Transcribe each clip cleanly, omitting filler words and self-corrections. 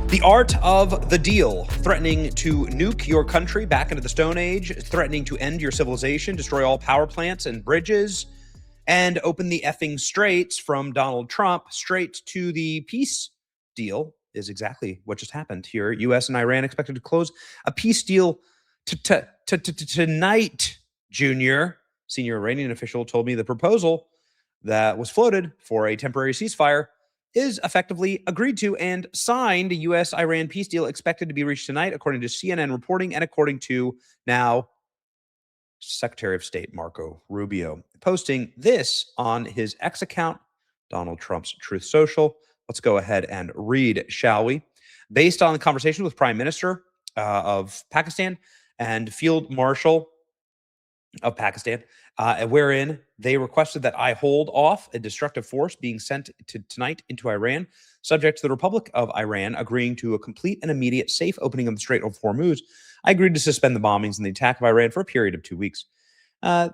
The art of the deal, threatening to nuke your country back into the Stone Age, threatening to end your civilization, destroy all power plants and bridges, and open the effing straits from Donald Trump straight to the peace deal is exactly what just happened here. U.S. and Iran expected to close a peace deal tonight, Junior. Senior Iranian official told me the proposal that was floated for a temporary ceasefire is effectively agreed to and signed. A U.S.-Iran peace deal expected to be reached tonight, according to CNN reporting and according to now Secretary of State Marco Rubio, posting this on his X account, Donald Trump's Truth Social. Let's go ahead and read, shall we? Based on the conversation with Prime Minister of Pakistan and Field Marshal of Pakistan, wherein they requested that I hold off a destructive force being sent tonight into Iran, subject to the Republic of Iran agreeing to a complete and immediate safe opening of the Strait of Hormuz. I agreed to suspend the bombings and the attack of Iran for a period of 2 weeks.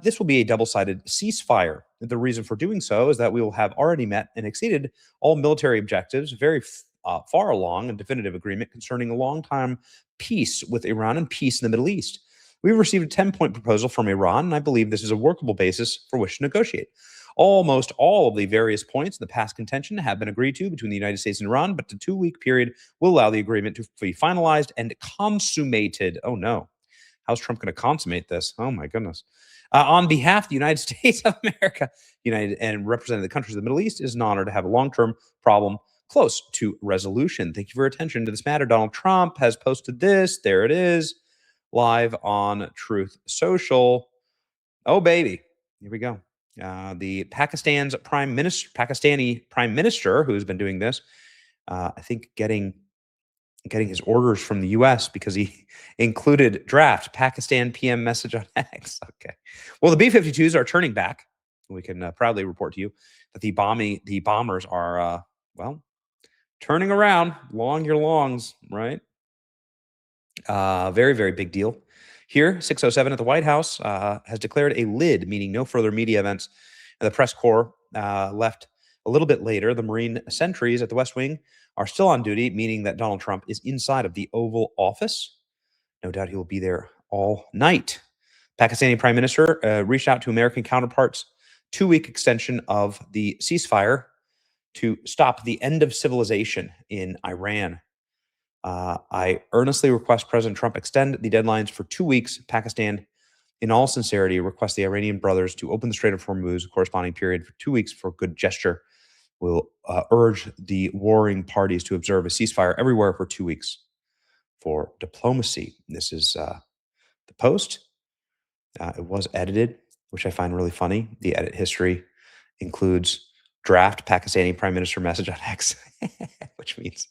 This will be a double-sided ceasefire. The reason for doing so is that we will have already met and exceeded all military objectives, very far along a definitive agreement concerning a long-time peace with Iran and peace in the Middle East. We've received a 10-point proposal from Iran, and I believe this is a workable basis for which to negotiate. Almost all of the various points in the past contention have been agreed to between the United States and Iran, but the 2-week period will allow the agreement to be finalized and consummated. Oh, no. How's Trump going to consummate this? Oh, my goodness. On behalf of the United States of America, United and representing the countries of the Middle East, it is an honor to have a long-term problem close to resolution. Thank you for your attention to this matter. Donald Trump has posted this. There it is, live on Truth Social. Oh, baby. Here we go. The Pakistani prime minister, who's been doing this, I think getting his orders from the U.S. because he included draft Pakistan PM message on X. Okay. Well, the B-52s are turning back. We can proudly report to you that the bombers are, turning around. Long your longs, right? Very, very big deal. Here, 6:07 at the White House has declared a lid, meaning no further media events. And the press corps left a little bit later. The Marine sentries at the West Wing are still on duty, meaning that Donald Trump is inside of the Oval Office. No doubt he will be there all night. Pakistani Prime Minister reached out to American counterparts, 2-week extension of the ceasefire to stop the end of civilization in Iran. I earnestly request President Trump extend the deadlines for 2 weeks. Pakistan, in all sincerity, requests the Iranian brothers to open the Strait of Hormuz, corresponding period for 2 weeks for good gesture. We'll urge the warring parties to observe a ceasefire everywhere for 2 weeks for diplomacy. This is the post. It was edited, which I find really funny. The edit history includes draft Pakistani Prime Minister message on X, which means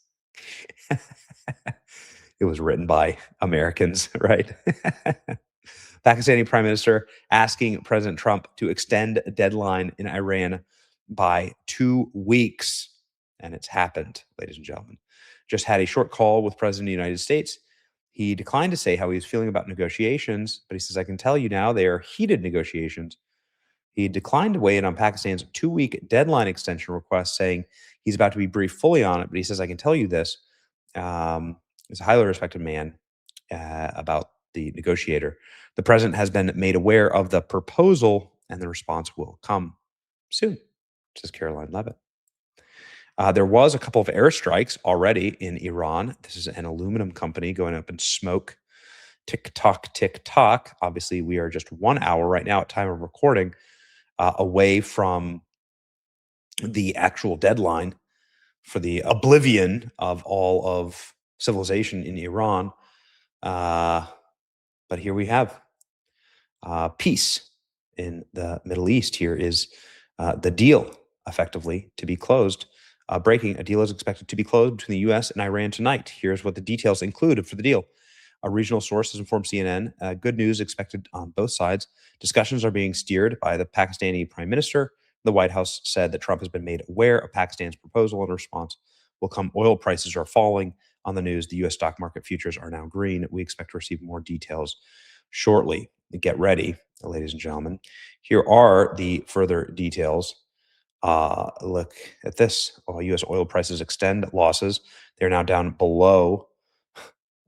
it was written by Americans, right? Pakistani Prime Minister asking President Trump to extend a deadline in Iran by 2 weeks. And it's happened, ladies and gentlemen. Just had a short call with President of the United States. He declined to say how he was feeling about negotiations, but he says, I can tell you now they are heated negotiations. He declined to weigh in on Pakistan's 2-week deadline extension request, saying he's about to be briefed fully on it. But he says, I can tell you this. He's a highly respected man about the negotiator. The president has been made aware of the proposal, and the response will come soon, says Caroline Levitt. There was a couple of airstrikes already in Iran. This is an aluminum company going up in smoke. Tick tock, tick tock. Obviously, we are just 1 hour right now at time of recording away from the actual deadline for the oblivion of all of civilization in Iran. But here we have peace in the Middle East. Here is the deal effectively to be closed. Breaking a deal is expected to be closed between the U.S. and Iran tonight. Here's what the details included for the deal. A regional source has informed CNN. Good news expected on both sides. Discussions are being steered by the Pakistani Prime Minister. The White House said that Trump has been made aware of Pakistan's proposal. In response will come oil prices are falling. On the news, the U.S. stock market futures are now green. We expect to receive more details shortly. Get ready, ladies and gentlemen. Here are the further details. Look at this. U.S. oil prices extend losses. They're now down below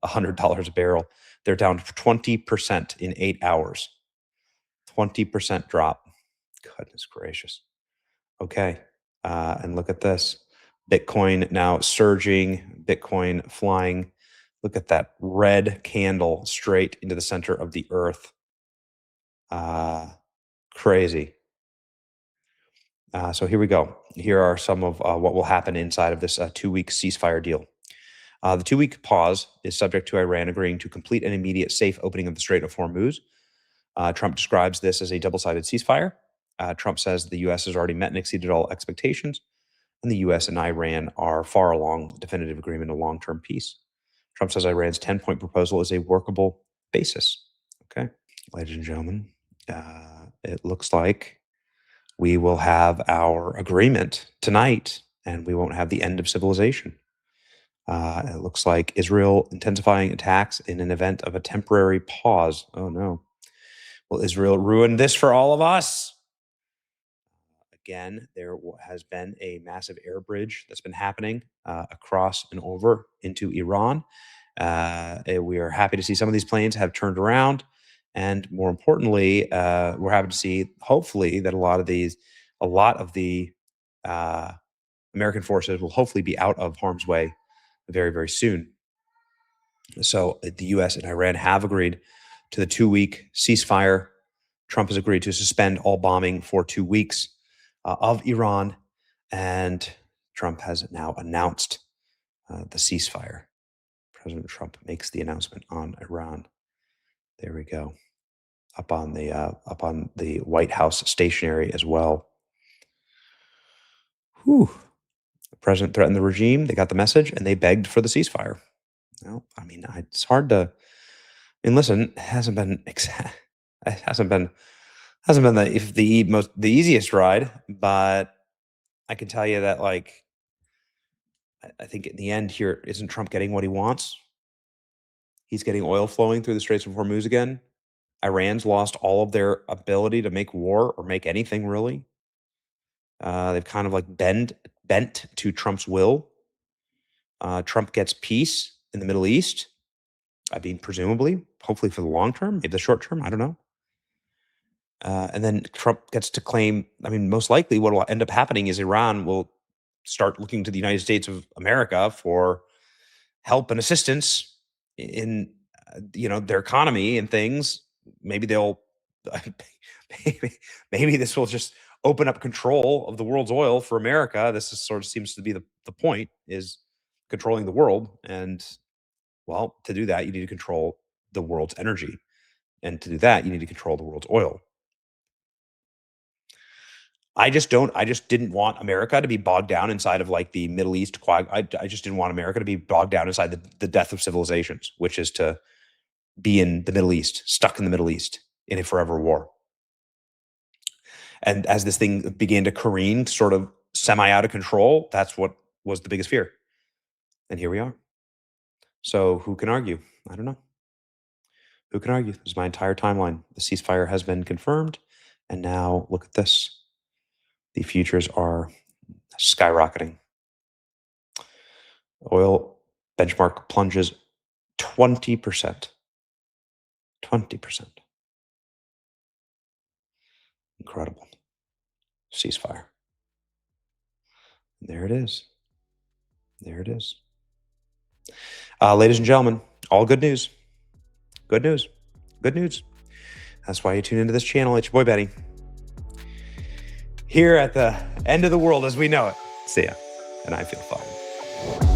$100 a barrel. They're down 20% in 8 hours. 20% drop. Goodness gracious. Okay. And look at this. Bitcoin now surging, Bitcoin flying. Look at that red candle straight into the center of the earth. Crazy. So here we go. Here are some of what will happen inside of this 2-week ceasefire deal. The 2-week pause is subject to Iran agreeing to complete an immediate safe opening of the Strait of Hormuz. Trump describes this as a double-sided ceasefire. Trump says the U.S. has already met and exceeded all expectations, and the U.S. and Iran are far along definitive agreement of long-term peace. Trump says Iran's 10-point proposal is a workable basis. Okay, ladies and gentlemen, it looks like we will have our agreement tonight, and we won't have the end of civilization. It looks like Israel intensifying attacks in an event of a temporary pause. Oh, no. Will Israel ruin this for all of us? Again, there has been a massive air bridge that's been happening across and over into Iran. We are happy to see some of these planes have turned around. And more importantly, we're happy to see, hopefully, that a lot of the American forces will hopefully be out of harm's way very, very soon. So the U.S. and Iran have agreed to the 2-week ceasefire. Trump has agreed to suspend all bombing for 2 weeks of Iran, and Trump has now announced the ceasefire. President Trump makes the announcement on Iran. There we go. Up on the White House stationery as well. Whew. The president threatened the regime. They got the message, and they begged for the ceasefire. Well, I mean, it's hard to. I mean, listen, it hasn't been the easiest ride, but I can tell you that, like, I think in the end here, isn't Trump getting what he wants? He's getting oil flowing through the Straits of Hormuz again. Iran's lost all of their ability to make war or make anything really. They've kind of like bent to Trump's will. Trump gets peace in the Middle East. I mean, presumably, hopefully for the long term, maybe the short term, I don't know. And then Trump gets to claim, I mean, most likely what will end up happening is Iran will start looking to the United States of America for help and assistance in, their economy and things. Maybe they'll, maybe this will just open up control of the world's oil for America. This sort of seems to be the point, is controlling the world. And well, to do that, you need to control the world's energy. And to do that, you need to control the world's oil. I just didn't want America to be bogged down inside of like the Middle East. I just didn't want America to be bogged down inside the death of civilizations, which is to be in the Middle East, stuck in the Middle East in a forever war. And as this thing began to careen, sort of semi out of control, that's what was the biggest fear. And here we are. So who can argue? I don't know. Who can argue? This is my entire timeline. The ceasefire has been confirmed. And now look at this. The futures are skyrocketing. Oil benchmark plunges 20%. 20%. Incredible. Ceasefire. There it is. There it is. Ladies and gentlemen, all good news. Good news. Good news. That's why you tune into this channel. It's your boy, Benny. Here at the end of the world as we know it. See ya. And I feel fine.